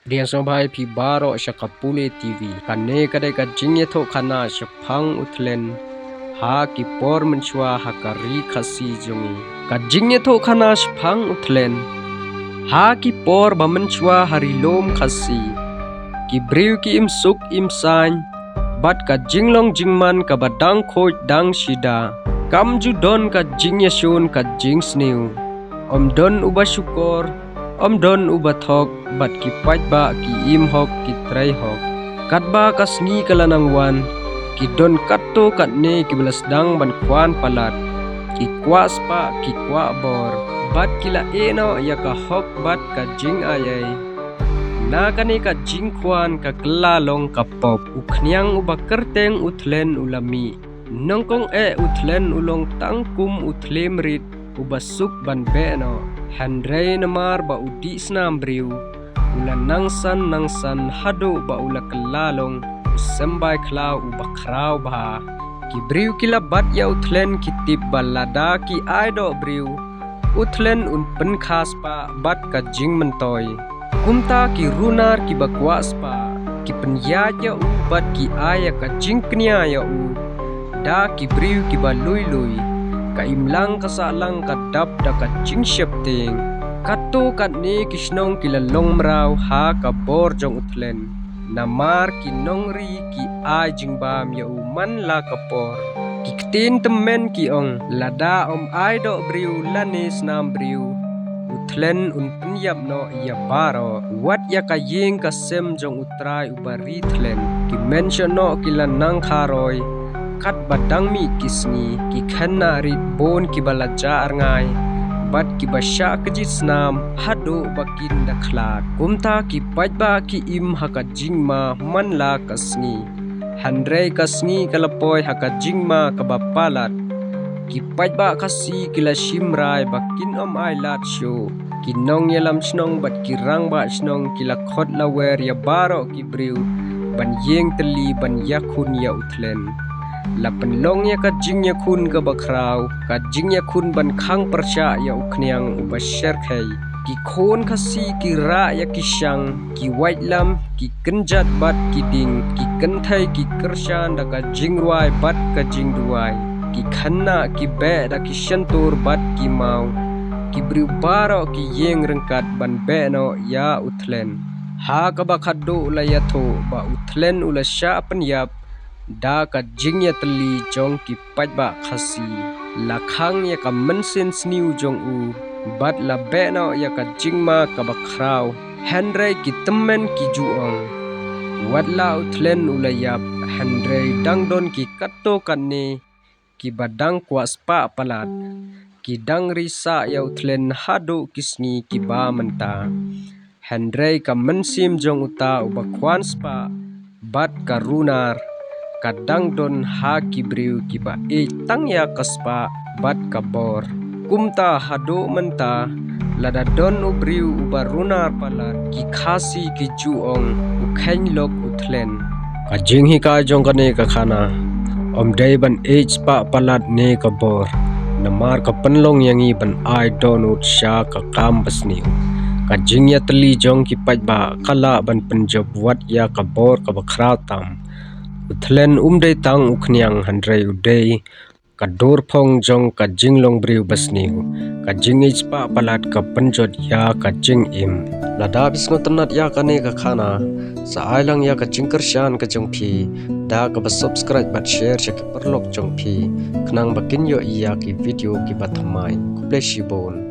Dia sobai pi baro sya kapule TV kane kadai ka jingye tho khana sya phang uthlen ha ki por menchua ha kari khasi jongi ka jingye tho khana sya phang uthlen ha ki por ba menchua hari lom khasi ki briu ki im suk im san bat ka jinglong jingman ka badang khoj dang shida kam ju don ka jingye shun ka jing sniu om don uba syukor om don uba thok bat ki paj ba ki im hok ki trai hok kat ba ka sngi kalanang wan ki don katto kat ne ki belas dang ban kwan palat ki kwa spa ki kwa bor bat kila eno ya ka hok bat ka jing ayai na kani ka jing kwan ka klalong ka pop ukhnyang uba kerteng uthlen ulami nongkong uthlen ulong tangkum uthlem rit uba suk ban beno handrei namar ba udi snam briu ula nangsan hado ba ula kelalong sembai klau uba krau ba ki briu kila bat ya uthlen kitip balada ki aido briu uthlen un pen khas pa bat ka jing mentoi kumta ki runar ki bakwas pa ki penya ya u bat ki aya ka jing knya ya u da ki briu ki ba lui ka imlang ka salang ka dap da ka jing shep ting kato kat ni kisnong kilalong mrau ha ka bor jong uthlen namar ki nongri ki ai jingbam ya uman la ka por ki ktin temen ki ong lada om ai do briu lanis nam briu uthlen un penyap no ya baro wat ya ka yeng ka sem jong utrai ubari thlen ki mention no kilanang kharoi kat badang mi kisni ki khanna rit bon ki balaja arngai bat ki basha kejit snam hado bakin dakhla kumta ki pajba ki im haka jingma manla kasni handrei kasni kalapoi haka jingma kabapalat ki pajba kasi kila shimrai bakin om ailat sho ki nong yelam snong bat ki rangba snong kila khot lawer ya baro ki briu ban yeng teli ban yakun ya uthlen lapan long ya ka jing ya kun ka bakrau ka jing ya kun ban khang persya ya uknyang ubasher khai ki khon khasi ki ra ya ki shang ki white lam ki kenjat bat ki ding ki kenthai ki kershan da ka jing ruai bat ka jing duai ki khanna ki be da ki shantur bat ki mau ki briu baro ki yeng rengkat ban be no ya uthlen ha ka bakhado la ya tho ba uthlen ula sha penyap da ka jing ya teli jong ki pajba khasi lakhang ya ka mensin sniu jong u bat la beno ya ka jingma ka bakrau handrei ki temen ki juong wat la uthlen ulayap handrei dangdon ki katto kanne ki badang kwa spa palat ki dang risa ya uthlen hado kisni ki ba menta handrei ka mensim jong uta ubakwan spa bat ka runar kadang don ha ki briu ki ba tang ya kaspa bat kabor kumta hado menta lada don ubriu ubarunar palat ki khasi ki juong ukhain lok uthlen ka jing hi ka jong kane ka khana om dei ban pa palat ne ka bor namar ka panlong yangi ban ai don ut sha ka kam basni ka jing ya teli jong ki pajba kala ban penjob wat ya ka bor ka bakhra tam uthlen umdei tang ukhnyang handrei udei ka dor phong jong ka jinglong briu basniu ka jingich pa palat ka panjot ya ka jing im lada bisngotanat ya kane ka khana sa ailang ya ka jingker shan ka jong phi da ka ba subscribe bat share che perlok jong phi khnang bakin yo iya ki video ki bathamai kuble shibon